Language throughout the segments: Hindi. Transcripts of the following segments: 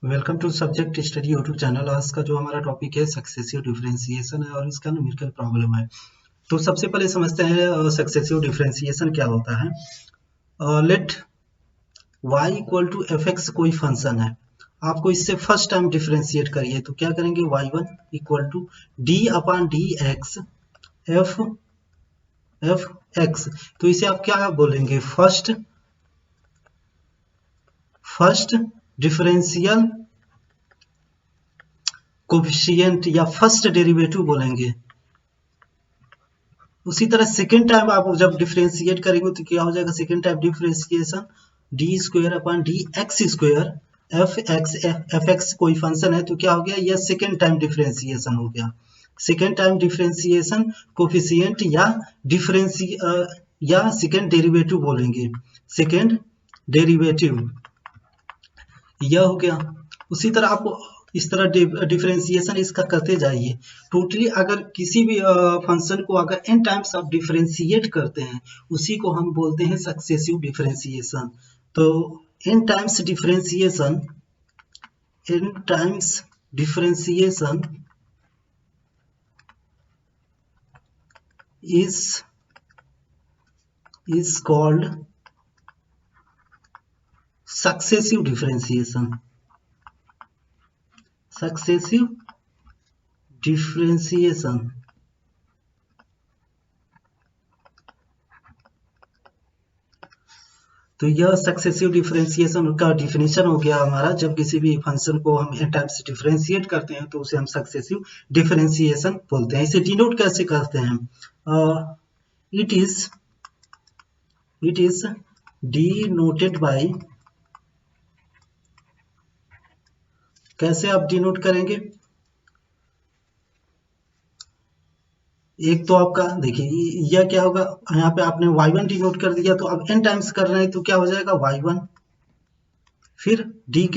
Welcome to subject study YouTube channel. आज का जो हमारा टॉपिक है सक्सेसिव डिफरेंशिएशन है और इसका न्यूमेरिकल प्रॉब्लम है। तो सबसे पहले समझते हैं सक्सेसिव डिफरेंशिएशन क्या होता है। Let y equal to F X कोई फंक्शन है, आपको इससे फर्स्ट टाइम डिफरेंशिएट करिए तो क्या करेंगे, y1 equal to D upon D X F F X. तो इसे आप क्या बोलेंगे, फर्स्ट डिफरेंशियल कोफिशिएंट या फर्स्ट डेरिवेटिव बोलेंगे। उसी तरह सेकेंड टाइम आप जब डिफरेंशिएट करेंगे तो क्या हो जाएगा, second time differentiation D square upon D x square F X कोई फंक्शन है तो क्या हो गया, यह सेकेंड टाइम डिफरेंशिएशन हो गया। सेकेंड टाइम डिफरेंशिएशन कोफिशिएंट या सेकेंड डेरिवेटिव बोलेंगे, सेकेंड डेरिवेटिव यह हो गया। उसी तरह आप इस तरह डिफरेंशिएशन इसका करते जाइए। टोटली अगर किसी भी फंक्शन को अगर n टाइम्स आप डिफरेंशिएट करते हैं उसी को हम बोलते हैं सक्सेसिव डिफरेंशिएशन। तो n times differentiation is called successive differentiation। Successive differentiation तो यह सक्सेसिव डिफरेंशिएशन का डिफिनेशन हो गया हमारा। जब किसी भी फंक्शन को हम n टाइम्स डिफरेंशिएट करते हैं तो उसे हम सक्सेसिव डिफरेंशिएशन बोलते हैं। इसे डिनोट कैसे करते हैं, इट इज डिनोटेड बाय, कैसे आप डिनोट करेंगे, एक तो आपका देखिए यह क्या होगा, यहाँ पे आपने y1 डिनोट कर दिया तो अब n टाइम्स कर रहे हैं तो क्या हो जाएगा y1, फिर d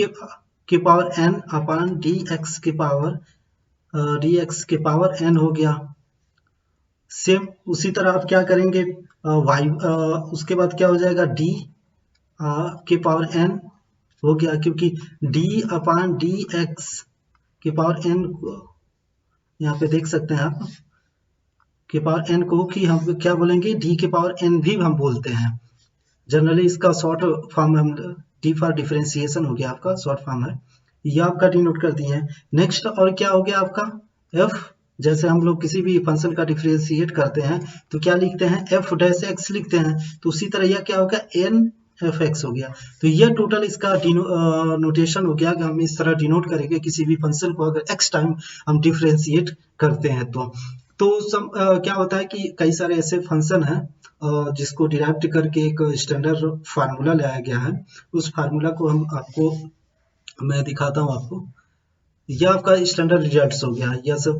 के पावर n अपॉन dx के पावर n हो गया। सेम उसी तरह आप क्या करेंगे, उसके बाद क्या हो जाएगा d के पावर n हो गया, क्योंकि d अपॉन dx के पावर n यहाँ पे देख सकते हैं आप के पावर n को कि हम क्या बोलेंगे, d के पावर n भी हम बोलते हैं। जनरली इसका शॉर्ट फॉर्म हम d फॉर डिफरेंशिएशन हो गया, आपका शॉर्ट फॉर्म है, यह आपका डिनोट कर दिए हैं। नेक्स्ट और क्या हो गया आपका f, जैसे हम लोग किसी भी फंक्शन का डिफरेंशिएट करते हैं तो क्या लिखते हैं, f डैश x लिखते हैं। तो उसी तरह यह क्या होगा, n एफ एक्स हो गया। तो यह टोटल इसका नोटेशन हो गया कि हम इस तरह डिनोट करेंगे किसी भी फंक्शन को अगर x टाइम हम डिफरेंशिएट करते हैं तो क्या होता है कि कई सारे ऐसे फंक्शन हैं जिसको डिराइव करके एक स्टैंडर्ड फार्मूला लाया गया है। उस फार्मूला को मैं दिखाता हूँ आपको। यह आपका स्टैंडर्ड रिजल्ट्स हो गया। यह सब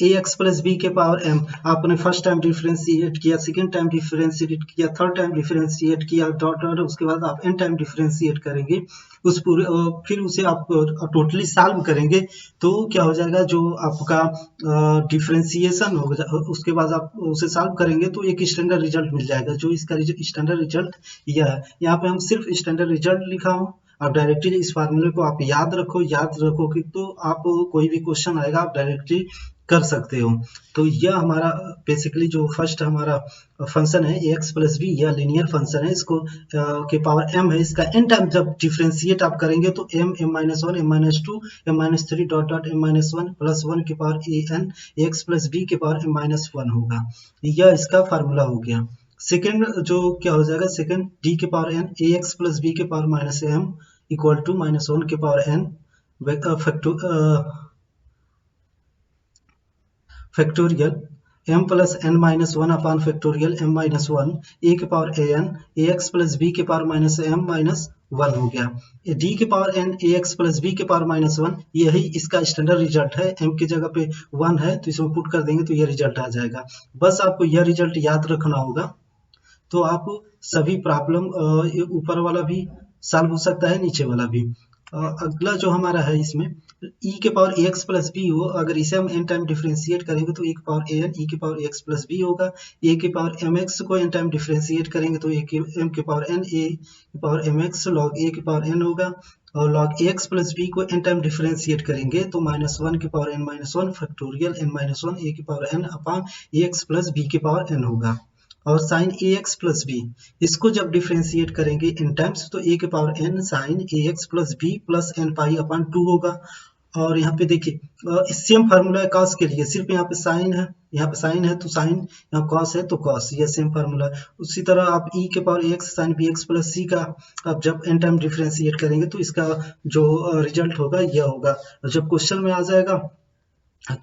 ax प्लस बी के पावर m आपने फर्स्ट टाइम डिफरेंशिएट किया, सेकेंड टाइम डिफरेंशिएट किया, थर्ड टाइम डिफरेंशिएट किया, डॉट उसके बाद आप n टाइम डिफरेंशिएट करेंगे उस पूरे, फिर उसे आप टोटली सॉल्व करेंगे तो क्या हो जाएगा, जो आपका डिफरेंशिएशन होगा उसके बाद आप उसे सॉल्व करेंगे तो एक स्टैंडर्ड रिजल्ट मिल जाएगा। जो इसका स्टैंडर्ड रिजल्ट यह है, यहाँ पे हम सिर्फ स्टैंडर्ड रिजल्ट लिखा हूँ। आप डायरेक्टली इस फार्मूले को आप याद रखोगे तो आप कोई भी क्वेश्चन आएगा आप डायरेक्टली कर सकते हो। तो यह हमारा बेसिकली जो फर्स्ट हमारा फंक्शन है ax प्लस बी, यह लीनियर फंक्शन है, इसको के पावर m है, इसका n टाइम जब डिफरेंशिएट आप करेंगे तो m minus one, m minus two, m minus three dot m minus one plus one के power an ax plus B के पावर m माइनस वन होगा। यह इसका फार्मूला हो गया। सेकेंड जो क्या हो जाएगा, सेकेंड डी के power n ax plus B के power minus m equal to minus one के power n factorial m plus n minus one upon factorial m minus one a के power an ax plus b के power minus m minus one हो गया। d के power n ax plus b के पावर माइनस वन, यही इसका स्टैंडर्ड रिजल्ट है। m की जगह पे 1 है तो इसमें पुट कर देंगे तो यह रिजल्ट आ जाएगा। बस आपको यह रिजल्ट याद रखना होगा तो आप सभी प्रॉब्लम ऊपर वाला भी सॉल्व हो सकता है, नीचे वाला भी। अगला जो हमारा है इसमें e के पावर ax प्लस बी हो, अगर इसे हम n टाइम डिफरेंशिएट करेंगे तो e के पावर an e के पावर ax प्लस बी होगा। a के पावर mx को n टाइम डिफरेंशिएट करेंगे तो a के m के पावर n a के पावर mx log a के पावर n होगा। और log ax प्लस बी को n टाइम डिफरेंशिएट करेंगे तो -1 की power n minus one factorial n minus one A की power n upon ax plus B की पावर n होगा। और साइन ax प्लस बी इसको जब डिफरेंशिएट करेंगे n टाइम्स तो a की power n sine ax plus B plus n pi upon 2 होगा। और यहाँ पे देखिए सेम फार्मूला है कॉस के लिए, सिर्फ यहाँ पे साइन है, यहाँ पे साइन है तो साइन, यहाँ कॉस है तो कॉस, ये सेम फार्मूला है। उसी तरह आप e के power X sine B X plus C का आप जब n टाइम डिफरेंशिएट करेंगे तो इसका जो रिजल्ट होगा यह होगा। जब क्वेश्चन में आ जाएगा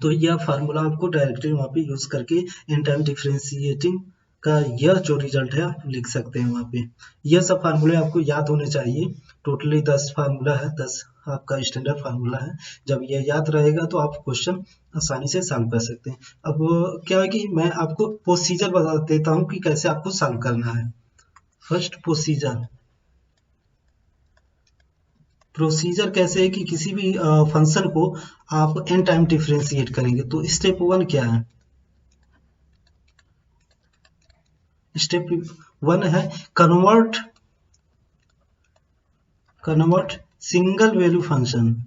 तो यह फार्मूला आपको डायरेक्टली वहाँ पे यूज करके n टाइम डिफरेंशिएटिंग का यह जो रिजल्ट है आप लिख सकते हैं वहाँ पे। यह सब फार्मूले आपको याद होने चाहिए। टोटली 10 फार्मूला है, 10 आपका स्टैंडर्ड फार्मूला है। जब यह याद रहेगा तो आप क्वेश्चन आसानी से सॉल्व कर सकते हैं। अब क्या है कि मैं आपको प्रोसीजर बता देता हूँ कि कैसे आपको सॉल्व करना है। फर्स्ट प्रोसीजर कैसे है कि किसी भी फंक्शन को आप n टाइम डिफरेंशिएट करेंगे तो स्टेप 1 क्या है? स्टेप 1 है कन्वर्ट सिंगल वैल्यू फंक्शन।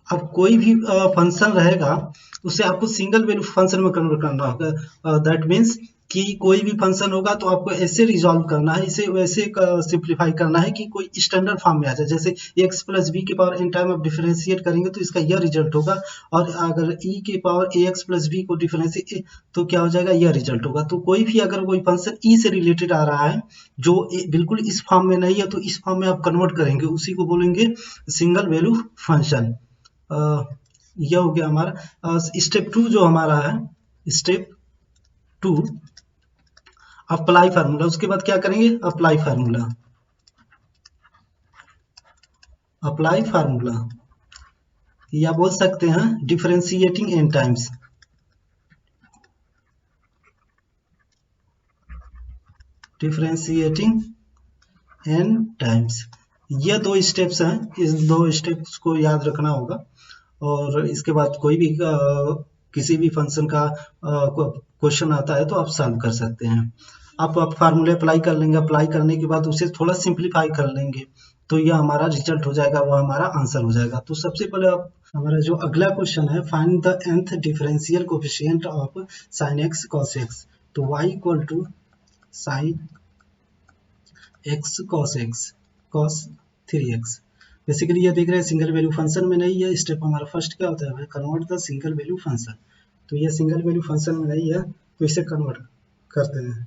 अब कोई भी फंक्शन रहेगा उसे आपको सिंगल वैल्यू फंक्शन में कन्वर्ट करना होगा। दैट मीन्स कि कोई भी फंक्शन होगा तो आपको ऐसे रिजॉल्व करना है, इसे वैसे सिंप्लीफाई करना है कि कोई स्टैंडर्ड फॉर्म में आ जाए। जैसे x प्लस बी के पावर n टाइम आप डिफरेंशिएट करेंगे तो इसका यह रिजल्ट होगा, और अगर e के पावर ax प्लस बी को डिफरेंशिएट तो क्या हो जाएगा, यह रिजल्ट होगा। तो कोई भी अगर कोई फंक्शन e से रिलेटेड आ रहा है जो बिल्कुल इस फॉर्म में नहीं है तो इस फॉर्म में आप कन्वर्ट करेंगे, उसी को बोलेंगे सिंगल वैल्यू फंक्शन। यह हो गया हमारा स्टेप 2। जो हमारा है स्टेप 2 अप्लाई फार्मूला। उसके बाद क्या करेंगे, अप्लाई फार्मूला या बोल सकते हैं डिफरेंशिएटिंग n टाइम्स। ये दो स्टेप्स हैं, इस दो स्टेप्स को याद रखना होगा। और इसके बाद कोई भी किसी भी फंक्शन का क्वेश्चन आता है तो आप सॉल्व कर सकते हैं। आप फार्मूले अप्लाई कर लेंगे, अप्लाई करने के बाद उसे थोड़ा सिंप्लीफाई कर लेंगे तो यह हमारा रिजल्ट हो जाएगा, वो हमारा आंसर हो जाएगा। तो सबसे पहले आप हमारा जो अगला क्वेश्चन है find the nth differential coefficient of sin x cos x। तो y equal to sin x cos 3x। Basically ये देख रहे हैं सिंगल वैल्यू फंक्शन में नहीं है। स्टेप हमारा फर्स्ट क्या होता है, convert the single value function. तो ये सिंगल वैल्यू फंक्शन में नहीं है तो इसे कन्वर्ट करते हैं।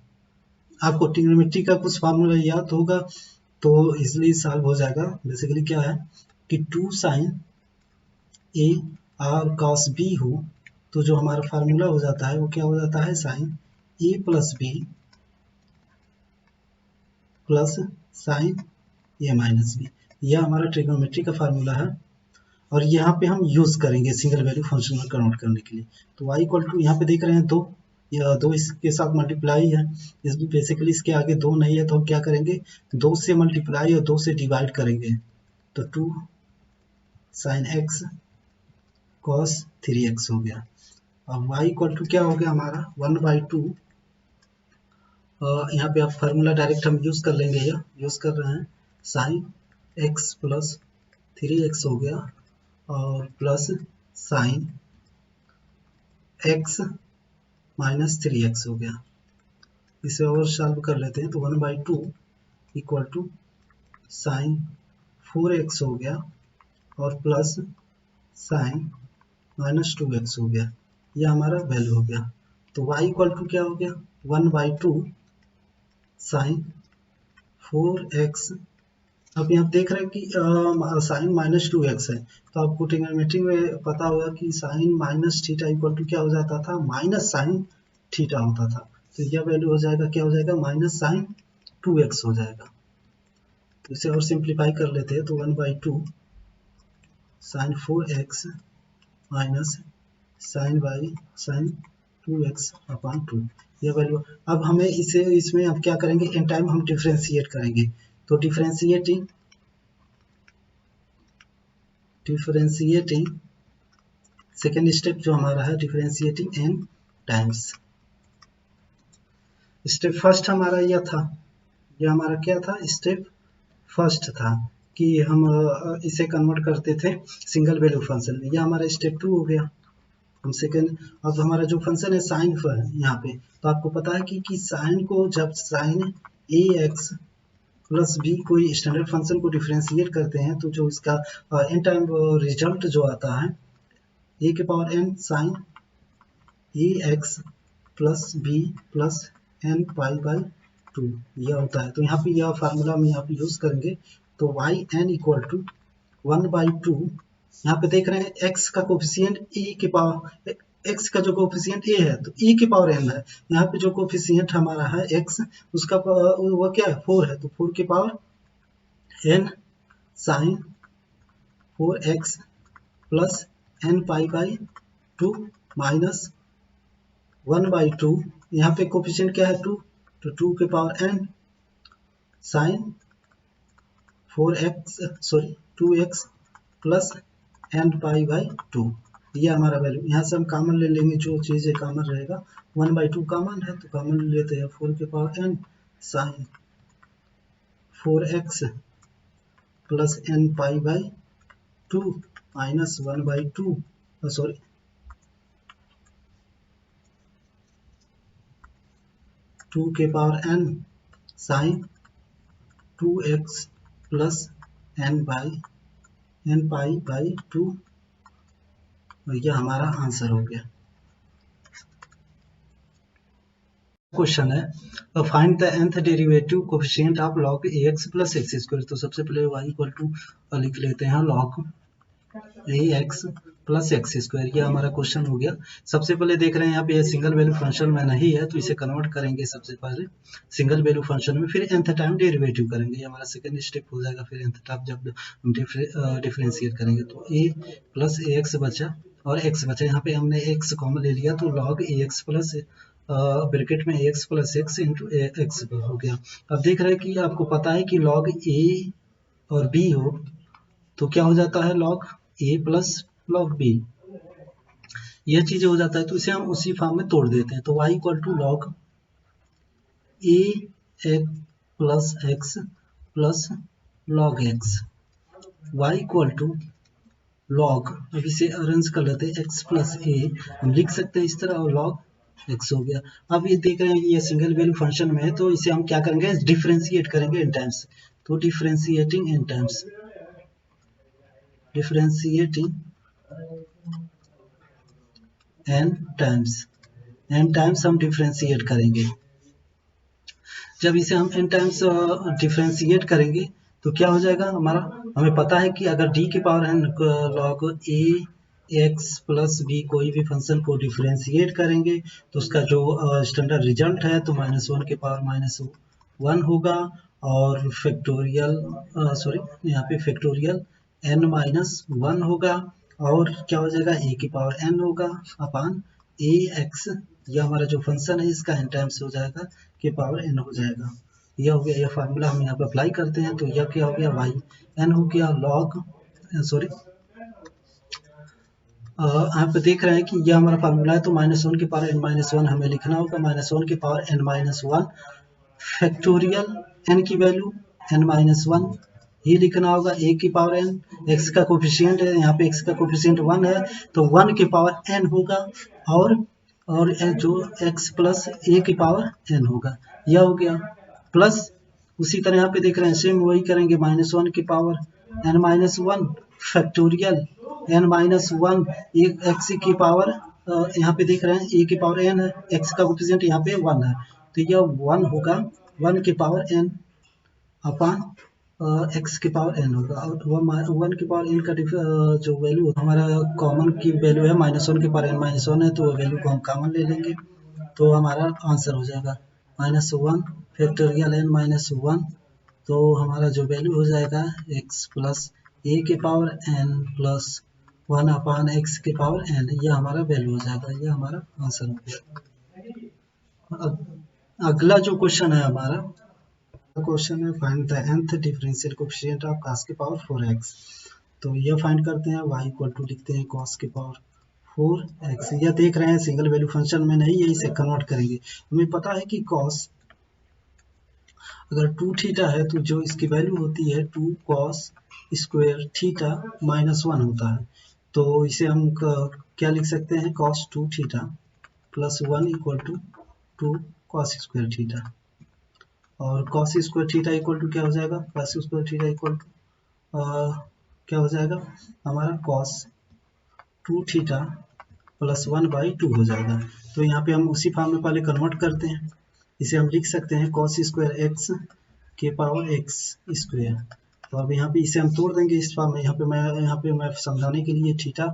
आपको ट्रिग्नोमेट्री का कुछ फार्मूला याद होगा तो इजीली सॉल्व हो जाएगा। बेसिकली क्या है कि 2 sin a और cos b हो तो जो हमारा फार्मूला हो जाता है वो क्या हो जाता है, sin a plus b plus sin a minus b। यह हमारा ट्रिग्नोमेट्री का फार्मूला है और यहाँ पे हम यूज करेंगे सिंगल वैल्यू फंक्शन में कन्वर्ट करने के लिए। तो y इक्वल टू यहाँ पे देख रहे हैं 2, यह 2 इसके साथ मल्टीप्लाई है, इस बेसिकली इसके आगे 2 नहीं है तो हम क्या करेंगे, 2 से मल्टीप्लाई और 2 से डिवाइड करेंगे। तो 2 sin x cos 3x हो गया। अब y इक्वल टू क्या हो गया हमारा 1/2। यहाँ पे आप फार्मूला डायरेक्ट हम यूज कर लेंगे, यह यूज कर रहे हैं sin x प्लस 3x हो गया और plus sin x minus 3x हो गया। इसे और सॉल्व कर लेते हैं तो 1/2 इक्वल टू sin 4x हो गया और प्लस sin माइनस 2x हो गया। यह हमारा वैल्यू हो गया। तो y इक्वल टू क्या हो गया 1/2 sin 4x। अब यहाँ देख रहे हैं कि साइन माइनस 2x है तो आपको ट्रिग्नोमेट्री में पता होगा कि sine minus theta equal to क्या हो जाता था, माइनस साइन थीटा होता था। तो यह वैल्यू हो जाएगा, क्या हो जाएगा, माइनस साइन 2x हो जाएगा। तो इसे और सिंप्लीफाई कर लेते हैं तो 1/2 sign 4x minus sign 2x upon 2। यह वैल्यू। अब हमें इसे इसमें अब क्या करेंगे, इन टाइम हम डिफरेंशिएट करेंगे। तो डिफरेंशिएटिंग सेकेंड स्टेप जो हमारा है differentiating n times. Step first हमारा यह था ये हमारा क्या था, स्टेप फर्स्ट था कि हम इसे कन्वर्ट करते थे सिंगल वैल्यू फंक्शन में। ये हमारा स्टेप 2 हो गया। हम सेकेंड, अब हमारा जो फंक्शन है साइन पर यहाँ पे, तो आपको पता है कि साइन को जब sign A X plus B कोई स्टैंडर्ड फंक्शन को डिफरेंशिएट करते हैं तो जो इसका एन टाइम रिजल्ट जो आता है ए के power N sine A X plus B plus N pi by 2 यह होता है। तो यहाँ पे यह फार्मूला हम यहाँ पे यूज करेंगे। तो वाई एन इक्वल टू 1/2, यहाँ पे देख रहे हैं x का कोफिशिएंट e के पावर x का जो कोफिशिएंट a है तो e के पावर n है। यहाँ पे जो कोफिशिएंट हमारा है x उसका वो क्या है 4 है, तो 4 के power n sine 4x plus n pi by 2 minus 1/2, यहाँ पे कोफिशिएंट क्या है 2, तो 2 के power n sine 2x plus n pi by 2, ये हमारा वैल्यू। यहाँ से हम कॉमन ले लेंगे, जो चीज़ कॉमन रहेगा 1/2 कॉमन है तो कॉमन ले लेते हैं 4 के power n sine 4x plus n pi by 2 minus 1/2 sorry 2 के power n sine 2x plus n pi by 2, यह हमारा आंसर हो गया। क्वेश्चन है find the nth derivative coefficient of log ax plus x square. तो सबसे पहले y इक्वल टू लिख लेते हैं log ax plus x square, ये हमारा क्वेश्चन हो गया। सबसे पहले देख रहे हैं यहाँ पे सिंगल वैल्यू फंक्शन में नहीं है तो इसे कन्वर्ट करेंगे सबसे पहले सिंगल वैल्यू फंक्शन में, फिर nth टाइम डेरिवेटिव करेंगे, ये हमारा सेकंड स्टेप हो जाएगा। फिर nth टाइम जब हम डिफरेंशिएट करेंगे तो a प्लस ax बचा और x बचा, यहाँ पे हमने x कॉमन ले लिया तो log ax प्लस ब्रैकेट में ax plus x into x हो गया। अब देख रहे हैं कि आपको पता है कि log a और b हो तो क्या हो जाता है log a plus log b, यह चीज हो जाता है। तो इसे हम उसी फॉर्म में तोड़ देते हैं। तो y equal to log a plus x plus log x, y equal to log, अब इसे अरेंज कर लेते हैं x प्लस a, हम लिख सकते हैं इस तरह, और log x हो गया। अब ये देख रहे हैं कि ये सिंगल वैल्यू फंक्शन में है तो इसे हम क्या करेंगे डिफरेंशिएट करेंगे इन टाइम्स। तो डिफरेंशिएटिंग इन टाइम्स, डिफरेंशिएटिंग n टाइम्स हम डिफरेंशिएट करेंगे। जब इसे हम n टाइम्स डिफरेंशिएट करेंगे तो क्या हो जाएगा हमारा, हमें पता है कि अगर d के power n log a x plus b कोई भी फंक्शन को डिफरेंशिएट करेंगे तो उसका जो स्टैंडर्ड रिजल्ट है तो -1 के पावर -1 होगा, और फैक्टोरियल यहाँ पे फैक्टोरियल n-1 होगा, और क्या हो जाएगा a की पावर n होगा अपान ax, यह हमारा जो फंक्शन है इसका n टाइम्स हो जाएगा के पावर n हो जाएगा। यह हो गया, यह फार्मूला हम यहाँ पे अप्लाई करते हैं तो यह क्या हो गया y n हो गया log यहाँ पे देख रहे हैं कि यह हमारा फार्मूला है तो -1 के पावर n-1 हमें लिखना होगा, -1 के पावर n-1 फैक्टोरियल n की वैल्यू n-1 ये लिखना होगा, a की पावर n, x का कोफिशिएंट है, यहाँ पे x का कोफिशिएंट 1 है तो 1 के पावर n होगा, और जो x प्लस a की पावर n होगा, यह हो गया। प्लस उसी तरह यहाँ पे देख रहे हैं सेम वही करेंगे, -1 की power n-1 factorial n-1 x की पावर यहाँ पे देख रहे हैं a की पावर n है, x का कोफिशिएंट यहाँ पे 1 है तो यह 1 होगा, 1 की पावर n अपान x की पावर n होगा, और 1 की पावर n का जो वैल्यू हमारा कॉमन की वैल्यू है -1 की पावर n-1 है तो वैल्यू को हम कॉमन ले लेंगे तो हमारा आंसर हो जाएगा -1 फैक्टोरियल n-1, तो हमारा जो वैल्यू हो जाएगा x प्लस a के power n plus 1 upon x के पावर n, यह हमारा वैल्यू हो जाएगा, यह हमारा आंसर हो गया। अगला जो क्वेश्चन है हमारा क्वेश्चन है find the nth differential coefficient of cos के पावर 4x। तो यह फाइंड करते हैं, y इक्वल टू लिखते हैं cos के पावर 4x, यह देख रहे हैं सिंगल वैल्यू फंक्शन में नहीं है, इसे कन्वर्ट करेंगे। हमें पता है कि cos अगर 2 थीटा है तो जो इसकी वैल्यू होती है 2 cos स्क्वायर थीटा -1 होता है। तो इसे हम क्या लिख सकते हैं, cos 2 theta plus 1 equal to 2 cos square theta. और cos square theta equal to क्या हो जाएगा, cos square theta equal to क्या हो जाएगा हमारा cos 2 थीटा प्लस 1/2 हो जाएगा। तो यहाँ पे हम उसी फॉर्म में पहले कन्वर्ट करते हैं। इसे हम लिख सकते हैं cos स्क्वायर एक्स के पावर एक्स स्क्वायर। तो अब यहाँ पे इसे हम तोड़ देंगे इस फॉर्म में। यहाँ पे मैं समझाने के लिए थीटा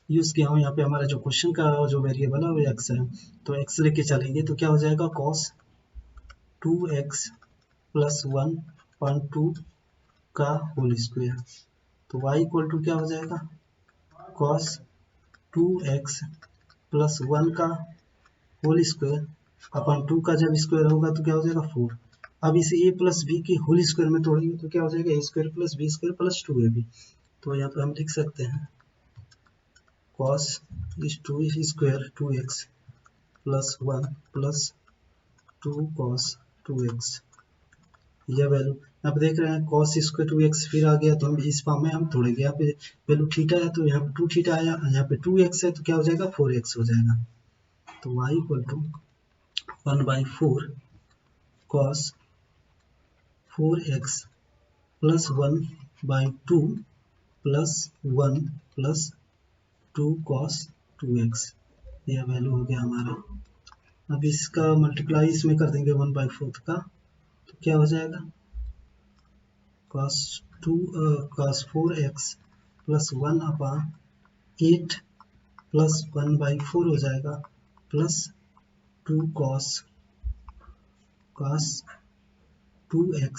यूज किया हूँ। यहाँ पे हमारा जो क्वेश्चन का जो वेरिएबल है वो एक्स है, तो एक्स लेके चलेंगे तो क्या हो जाएगा cos 2x प्लस 1/2 का होल स्क्वायर। तो y इक्वल टू क्या हो जाएगा cos 2x प्लस 1 का होल स्क्वायर अपन 2 का जब स्क्वायर होगा तो क्या हो जाएगा 4। अब इसे a प्लस बी के होल स्क्वायर में तोड़ेंगे तो क्या हो जाएगा a square plus B square plus 2ab। तो यहाँ पे हम लिख सकते हैं cos 2 square 2x plus 1 plus 2 cos 2x। यह वैल्यू यहाँ पे देख रहे हैं cos स्क्वायर 2x फिर आ गया, तो हम इस फॉर्म में हम तोड़ेंगे। यहाँ पे वैल्यू थीटा है तो यहाँ पे 2 थीटा आया, यहाँ पे 2x है तो क्या हो जाएगा 4x हो जाएगा। तो y equal to 1/4 cos 4x plus 1/2 plus 1 plus 2 cos 2x। यह वैल्यू हो गया हमारा। अब इसका मल्टीप्लाई इसमें कर देंगे 1/4 का, तो क्या हो जाएगा cos 4x प्लस 1/8 प्लस 1/4 हो जाएगा प्लस 2 cos 2x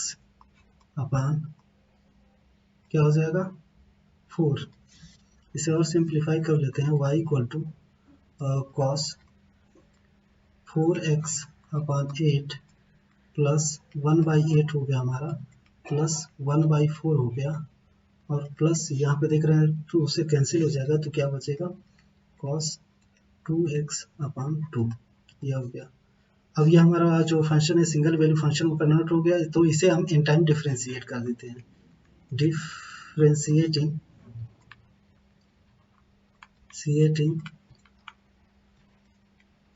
अपान क्या हो जाएगा 4। इसे और सिंप्लीफाई कर लेते हैं। y equal to cos 4x upon 8 plus 1/8 हो गया हमारा प्लस 1/4 हो गया, और प्लस यहाँ पे देख रहे हैं 2 से कैंसिल हो जाएगा तो क्या बचेगा cos 2x अपान 2। यह हो गया। अब ये हमारा जो फंक्शन है सिंगल वैल्यू फंक्शन में कन्वर्ट हो गया, तो इसे हम इन टाइम डिफरेंशिएट कर देते हैं। डिफरेंशिएटिंग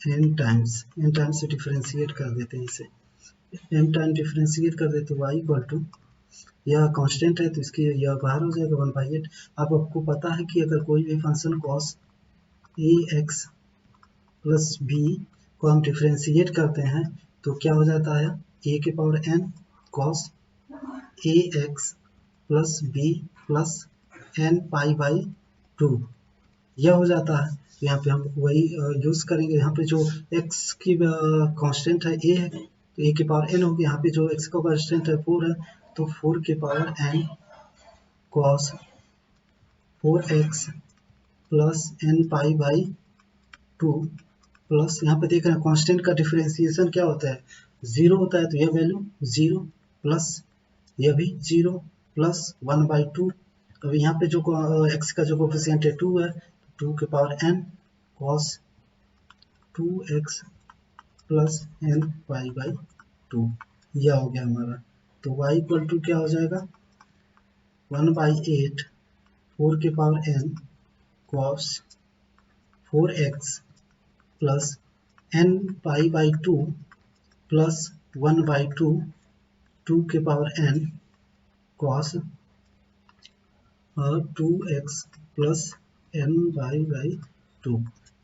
n टाइम्स से डिफरेंशिएट कर देते हैं इसे। n टाइम डिफरेंशिएट कर देते y इक्वल टू, यह कांस्टेंट है तो इसकी यह बाहर हो जाएगा 1/8। अब आपको पता है कि अगर कोई भी function cos ax plus b को हम डिफरेंशिएट करते हैं तो क्या हो जाता है a के power n cos ax plus b plus n π/2 यह हो जाता है। तो यहाँ पे हम वही यूज करेंगे। यहाँ पे जो x की कांस्टेंट है a है तो a के पावर n होगी। यहाँ पे जो x का कांस्टेंट है 4 है तो 4 के power n cos 4x plus n π/2 plus यहाँ पे देख रहे हैं कांस्टेंट का डिफरेंशिएशन क्या होता है 0 होता है, तो यह वैल्यू 0 प्लस यह भी 0 प्लस 1/2। अब यहाँ पे जो x का जो कोफिशिएंट है 2 है, 2 के power n cos 2x plus n π/2 यह हो गया हमारा। तो y इक्वल टू क्या हो जाएगा 1/8 4 के power n cos 4x plus n π/2 plus 1/2 2 के power n cos 2x plus n/2।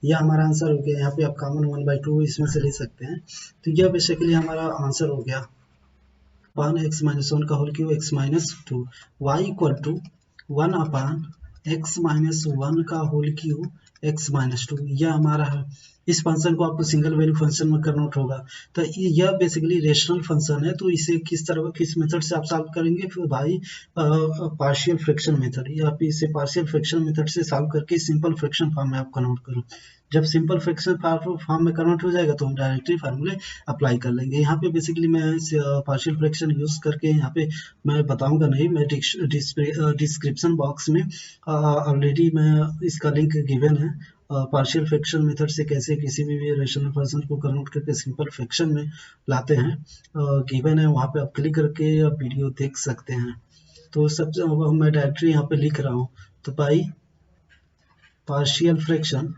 यह हमारा आंसर हो गया। यहाँ पे आप कॉमन 1/2 इसमें से ले सकते हैं। तो यह बेसिकली हमारा आंसर हो गया 1x - 1 का whole cube x - 2। y equal to 1 upon x - 1 का होल क्यूब x - 2 यह हमारा है। इस फंक्शन को आपको सिंगल वैल्यू फंक्शन में कन्वर्ट होगा। तो यह बेसिकली रेशनल फंक्शन है। तो इसे किस मेथड से आप सॉल्व करेंगे फिर भाई पार्शियल फ्रैक्शन मेथड, या आप इसे पार्शियल फ्रैक्शन मेथड से सॉल्व करके सिंपल फ्रैक्शन फॉर्म में आप कन्वर्ट करो। जब सिंपल फ्रैक्शन फॉर्म में कन्वर्ट हो जाएगा तो हम डायरेक्टली फार्मूले अप्लाई कर लेंगे। यहाँ पे बेसिकली मैं पार्शियल फ्रैक्शन यूज करके यहाँ पे मैं बताऊंगा नहीं, मैं डिस्क्रिप्शन बॉक्स में ऑलरेडी मैं इसका लिंक गिवन है, पार्शियल फ्रैक्शन मेथड से कैसे किसी भी रेशनल फंक्शन को कन्वर्ट करके सिंपल फ्रैक्शन में लाते हैं गिवन है, वहाँ पे आप क्लिक करके वीडियो देख सकते हैं। तो सबसे मैं डायरेक्टली यहाँ पे लिख रहा हूँ, तो बाई पार्शियल फ्रैक्शन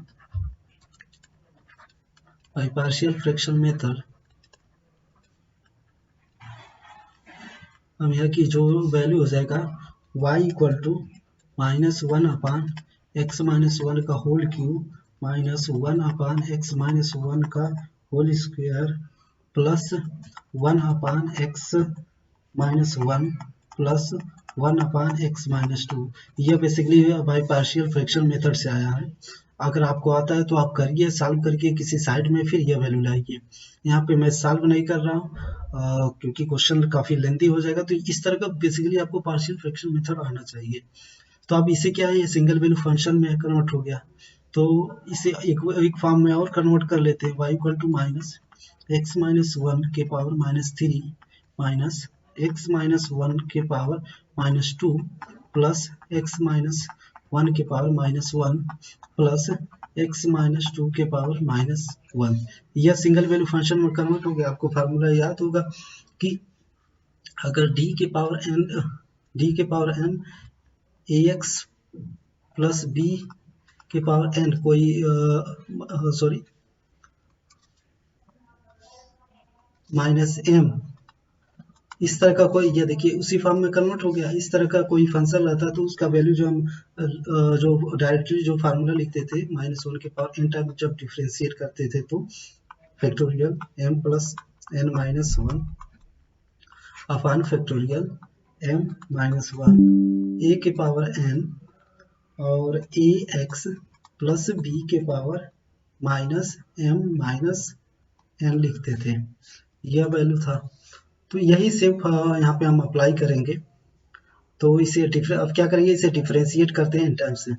मेथड हम यहाँ की जो वैल्यू हो जाएगा y इक्वल टू -1/x-1 का होल क्यूब -1/x-1 का whole square plus 1/x-1 plus 1/x-2। यह basically by partial fraction method से आया है। अगर आपको आता है तो आप करिए, सॉल्व करके किसी साइड में फिर यह वैल्यू लाइए। यहाँ पे मैं सॉल्व नहीं कर रहा हूँ क्योंकि क्वेश्चन काफ़ी लेंथी हो जाएगा। तो इस तरह का बेसिकली आपको पार्शियल फ्रैक्शन मेथड आना चाहिए। तो अब इसे क्या है, ये सिंगल वैल्यू फंक्शन में कन्वर्ट हो गया। तो इसे एक फॉर्म में और कन्वर्ट कर लेते हैं, y इक्वल टू -x-1 के पावर -3 माइनस x-1 के पावर -2 प्लस x-1 के पावर -1 प्लस x-2 के पावर -1। यह सिंगल वैल्यू फंक्शन में कन्वर्ट हो गया। आपको फार्मूला याद होगा कि अगर d के power n ax plus b के पावर n कोई -m इस तरह का कोई, ये देखिए उसी फॉर्म में कन्वर्ट हो गया। इस तरह का कोई फंक्शन रहता तो उसका वैल्यू जो हम जो डायरेक्टली जो फार्मूला लिखते थे -1 के पावर n टाइम जब डिफ्रेंशिएट करते थे तो factorial m plus n minus 1 upon factorial m minus 1 a के पावर n और ax प्लस b के power minus m minus n लिखते थे। यह वैल्यू था। तो यही सेम यहाँ पे हम अप्लाई करेंगे। तो इसे अब क्या करेंगे, इसे डिफ्रेंशिएट करते हैं इन टाइम से।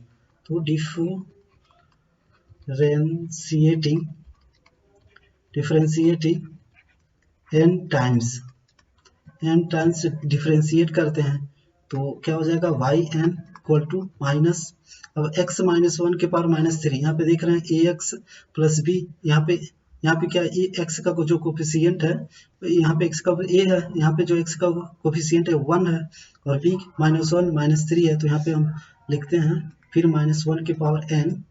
तो डिफ्रेंशिएटिंग n टाइम्स डिफ्रेंशिएट करते हैं तो क्या हो जाएगा yn इक्वल टू माइनस, अब x-1 के पावर -3 यहाँ पे देख रहे हैं ax प्लस b। यहाँ पे क्या x का जो कोफिशिएंट है, यहाँ पे x का a है, यहाँ पे जो x का कोफिशिएंट है 1 है और b -1 -3 है। तो यहाँ पे हम लिखते हैं फिर -1 के power n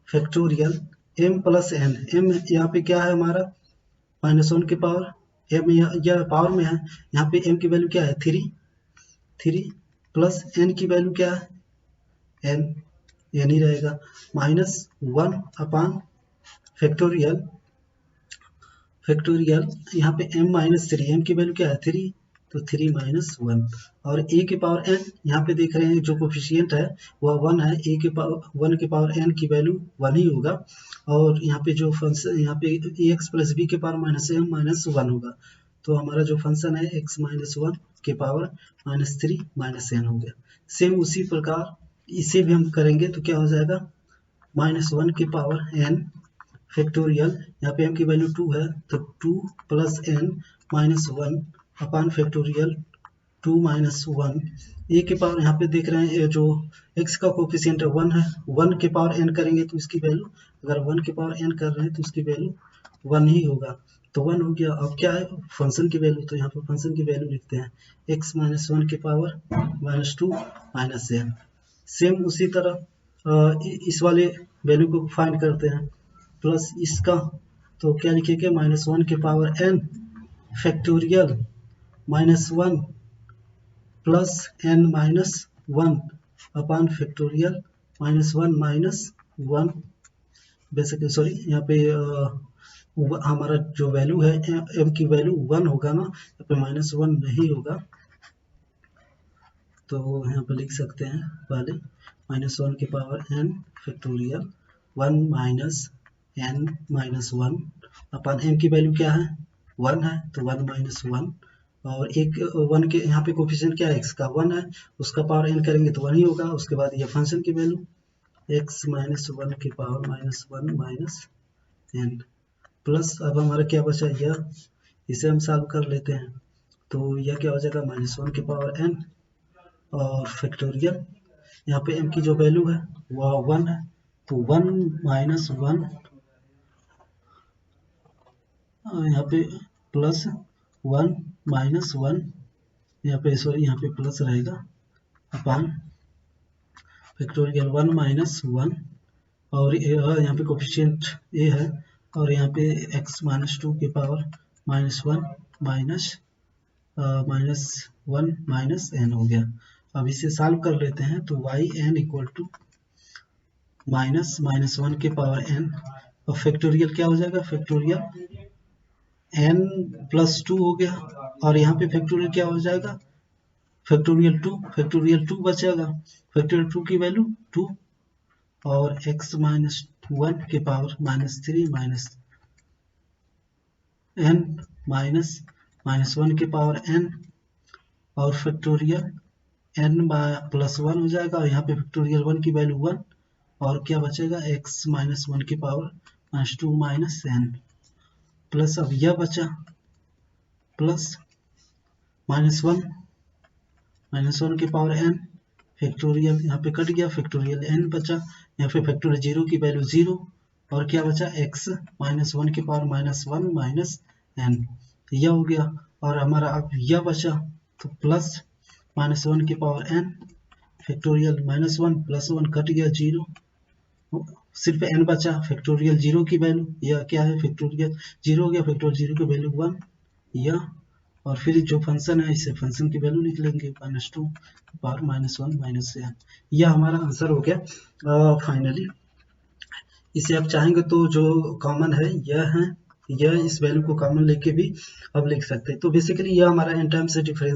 factorial m plus n। m यहाँ पे क्या है हमारा -1 के पावर m, यह पावर में है। यहाँ पे m की वैल्यू क्या है 3 प्लस n की वैल्यू क्या है n ही रहेगा -1 अपॉन फैक्टोरियल यहाँ पे m-3, m की वैल्यू क्या है 3 तो 3 -1 और a के पावर n, यहाँ पे देख रहे हैं जो कोफिशिएंट है वह 1 है। a के पावर 1 के पावर n की वैल्यू 1 ही होगा और यहाँ पे जो फंक्शन यहाँ पे ax प्लस b के पावर -m-1 होगा। तो हमारा जो फंक्शन है x-1 के पावर -3 -n हो गया। सेम उसी प्रकार इसे भी हम करेंगे तो क्या हो जाएगा -1 के पावर n फैक्टोरियल, यहाँ पे m की वैल्यू 2 है तो 2 plus n -1 upon factorial 2 -1 a के पावर, यहाँ पे देख रहे हैं जो x का कोफिशिएंट है 1 है, 1 के पावर n करेंगे तो इसकी वैल्यू, अगर 1 के पावर n कर रहे हैं तो इसकी वैल्यू 1 ही होगा। तो 1 हो गया। अब क्या है फंक्शन की वैल्यू, तो यहाँ पर फंक्शन की वैल्यू लिखते हैं x-1 के पावर -2 -n। सेम उसी तरह इस वाले वैल्यू को फाइंड करते हैं प्लस इसका, तो क्या लिखेंगे -1 के power n factorial -1 plus n -1 upon factorial -1 -1 basically sorry यहाँ पे हमारा जो वैल्यू है m की वैल्यू 1 होगा ना, यहाँ पे -1 नहीं होगा। तो यहाँ पे लिख सकते हैं पहले -1 के power n factorial 1 n-1 upon m की वैल्यू क्या है 1 है तो 1 -1 और एक 1 के यहाँ पे कोफिशिएंट क्या है x का 1 है, उसका पावर n करेंगे तो 1 ही होगा। उसके बाद ये फंक्शन की वैल्यू x-1 के पावर -1 n प्लस, अब हमारा क्या बचा यह, इसे हम सॉल्व कर लेते हैं। तो यह क्या हो जाएगा -1 के पावर n और फैक्टोरियल, यहाँ पे m की जो वैल्यू है वह 1 है तो 1 माइनस 1 यहाँ पे प्लस 1 माइनस 1 यहाँ पे सॉरी यहाँ पे प्लस रहेगा अपान फैक्टोरियल 1 माइनस 1 और यहाँ पे कोफिशिएंट ए है और यहाँ पे x माइनस 2 के power minus 1 minus minus 1 minus n हो गया। अब इसे सॉल्व कर लेते हैं तो y n equal to minus minus 1 के पावर n और फैक्टोरियल क्या हो जाएगा, फैक्टोरियल n प्लस 2 हो गया और यहाँ पे फैक्टोरियल क्या हो जाएगा, फैक्टोरियल 2 बचेगा। फैक्टोरियल 2 की वैल्यू 2 और x माइनस 1 के power minus 3 minus n minus minus 1 के पावर n और फैक्टोरियल n प्लस 1 हो जाएगा और यहाँ पे फैक्टोरियल 1 की वैल्यू 1 और क्या बचेगा x माइनस 1 के power minus 2 minus n plus अब यह बचा प्लस माइनस 1 के पावर n फैक्टोरियल यहाँ पे कट गया, फैक्टोरियल n बचा, यहाँ पे फैक्टोरियल 0 की वैल्यू 0 और क्या बचा x माइनस 1 के पावर माइनस 1 माइनस n यह हो गया। और हमारा अब यह बचा तो प्लस माइनस 1 के power n factorial minus 1 plus 1 cut गया 0 सिर्फ n बचा, फैक्टोरियल 0 की वैल्यू यह क्या है, फैक्टोरियल 0 हो गया, फैक्टोरियल 0 की वैल्यू 1 यह और फिर जो फंक्शन है इसे फंक्शन की वैल्यू लिख लेंगे minus 2 power minus 1 minus n यह हमारा आंसर हो गया फाइनली। इसे आप चाहेंगे तो जो कॉमन है यह इस वैल्यू को कॉमन लेके भी अब लिख सकते हैं। तो बेसिकली यह हमारा एन टाइम से डिफरेंस